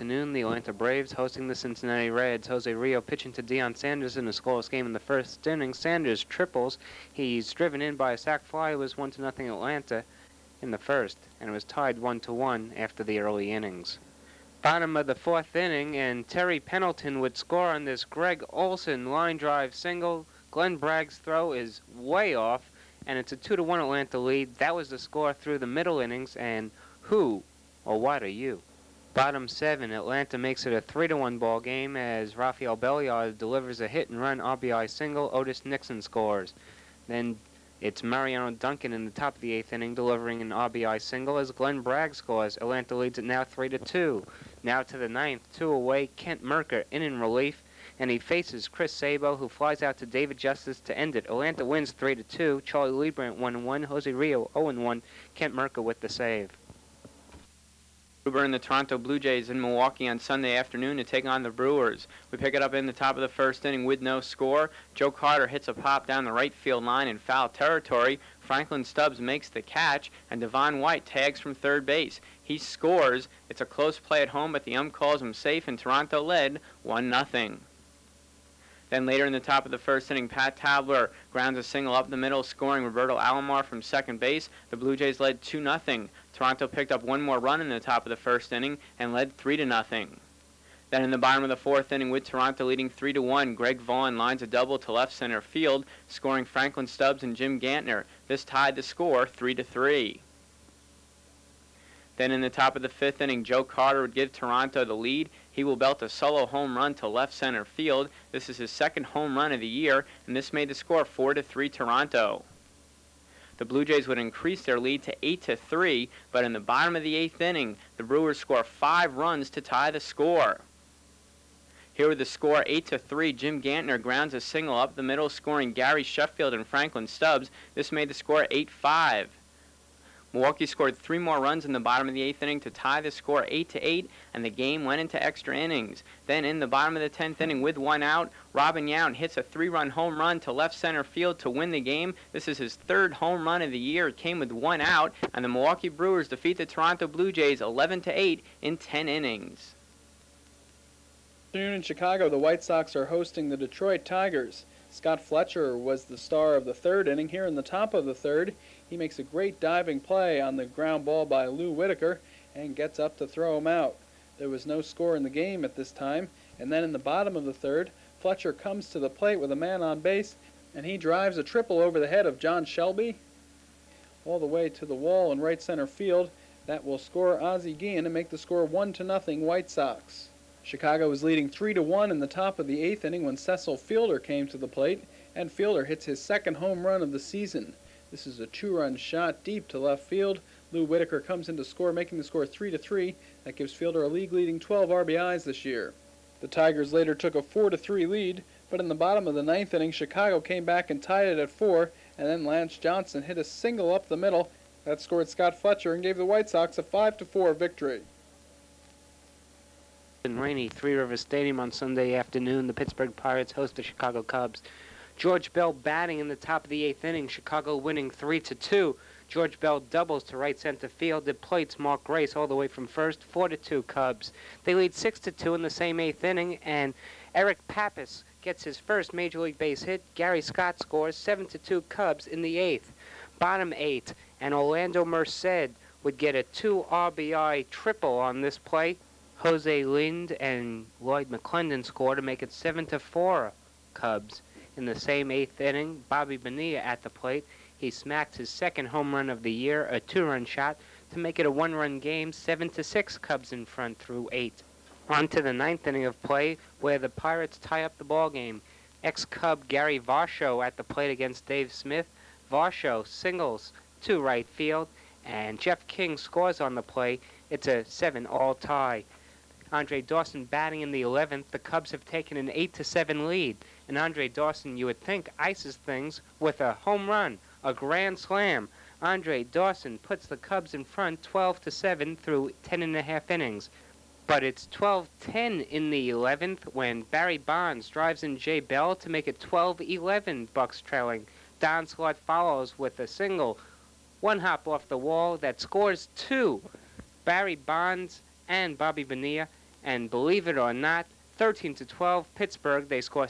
afternoon, the Atlanta Braves hosting the Cincinnati Reds. Jose Rio pitching to Deion Sanders in a scoreless game in the first inning. Sanders triples. He's driven in by a sac fly. It was 1-0 Atlanta in the first, and it was tied 1-1 after the early innings. Bottom of the fourth inning, and Terry Pendleton would score on this Greg Olson line drive single. Glenn Bragg's throw is way off, and it's a 2-1 Atlanta lead. That was the score through the middle innings, and who or what are you? Bottom seven, Atlanta makes it a 3-1 ball game as Rafael Belliard delivers a hit-and-run RBI single. Otis Nixon scores. Then it's Mariano Duncan in the top of the eighth inning delivering an RBI single as Glenn Bragg scores. Atlanta leads it now 3-2. Now to the ninth, 2 away. Kent Merker in relief, and he faces Chris Sabo, who flies out to David Justice to end it. Atlanta wins 3-2. Charlie Leibrandt 1-1. Jose Rio 0-1. Kent Merker with the save. Gruber and the Toronto Blue Jays in Milwaukee on Sunday afternoon to take on the Brewers. We pick it up in the top of the first inning with no score. Joe Carter hits a pop down the right field line in foul territory. Franklin Stubbs makes the catch, and Devon White tags from third base. He scores. It's a close play at home, but the ump calls him safe, and Toronto led 1-0. Then later in the top of the first inning, Pat Tabler grounds a single up the middle, scoring Roberto Alomar from second base. The Blue Jays led 2-0. Toronto picked up one more run in the top of the first inning and led 3-0. Then in the bottom of the fourth inning, with Toronto leading 3-1, Greg Vaughn lines a double to left center field, scoring Franklin Stubbs and Jim Gantner. This tied the score 3-3. Then in the top of the fifth inning, Joe Carter would give Toronto the lead. He will belt a solo home run to left center field. This is his second home run of the year, and this made the score 4-3 Toronto. The Blue Jays would increase their lead to 8-3, but in the bottom of the eighth inning, the Brewers score 5 runs to tie the score. Here with the score 8-3, Jim Gantner grounds a single up the middle, scoring Gary Sheffield and Franklin Stubbs. This made the score 8-5. Milwaukee scored 3 more runs in the bottom of the eighth inning to tie the score 8-8, and the game went into extra innings. Then in the bottom of the 10th inning with 1 out, Robin Yount hits a 3-run home run to left center field to win the game. This is his 3rd home run of the year. It came with 1 out, and the Milwaukee Brewers defeat the Toronto Blue Jays 11-8 in 10 innings. In Chicago, the White Sox are hosting the Detroit Tigers. Scott Fletcher was the star of the 3rd inning. Here in the top of the 3rd, he makes a great diving play on the ground ball by Lou Whitaker and gets up to throw him out. There was no score in the game at this time, and then in the bottom of the 3rd, Fletcher comes to the plate with a man on base, and he drives a triple over the head of John Shelby all the way to the wall in right center field. That will score Ozzie Guillen and make the score 1-0 White Sox. Chicago was leading 3-1 in the top of the 8th inning when Cecil Fielder came to the plate, and Fielder hits his 2nd home run of the season. This is a 2-run shot deep to left field. Lou Whitaker comes in to score, making the score 3-3. That gives Fielder a league-leading 12 RBIs this year. The Tigers later took a 4-3 lead, but in the bottom of the 9th inning, Chicago came back and tied it at 4, and then Lance Johnson hit a single up the middle. That scored Scott Fletcher and gave the White Sox a 5-4 victory. In rainy Three River Stadium on Sunday afternoon, the Pittsburgh Pirates host the Chicago Cubs. George Bell batting in the top of the 8th inning, Chicago winning 3-2. George Bell doubles to right center field. It plates Mark Grace all the way from first, 4-2 Cubs. They lead 6-2 in the same 8th inning, and Eric Pappas gets his first Major League base hit. Gary Scott scores 7-2 Cubs in the 8th. Bottom 8, and Orlando Merced would get a 2 RBI triple on this play. Jose Lind and Lloyd McClendon score to make it 7-4 Cubs. In the same 8th inning, Bobby Bonilla at the plate. He smacked his 2nd home run of the year, a 2-run shot, to make it a 1-run game, 7-6 Cubs in front through 8. On to the 9th inning of play, where the Pirates tie up the ball game. Ex-Cub Gary Varsho at the plate against Dave Smith. Varsho singles to right field, and Jeff King scores on the play. It's a 7-all tie. Andre Dawson batting in the 11th. The Cubs have taken an 8-7 lead. And Andre Dawson, you would think, ices things with a home run, a grand slam. Andre Dawson puts the Cubs in front 12-7 through 10.5 innings. But it's 12-10 in the 11th when Barry Bonds drives in Jay Bell to make it 12-11, Bucks trailing. Don Slott follows with a single, 1 hop off the wall that scores 2. Barry Bonds and Bobby Bonilla, And believe it or not, 13-12, Pittsburgh, they score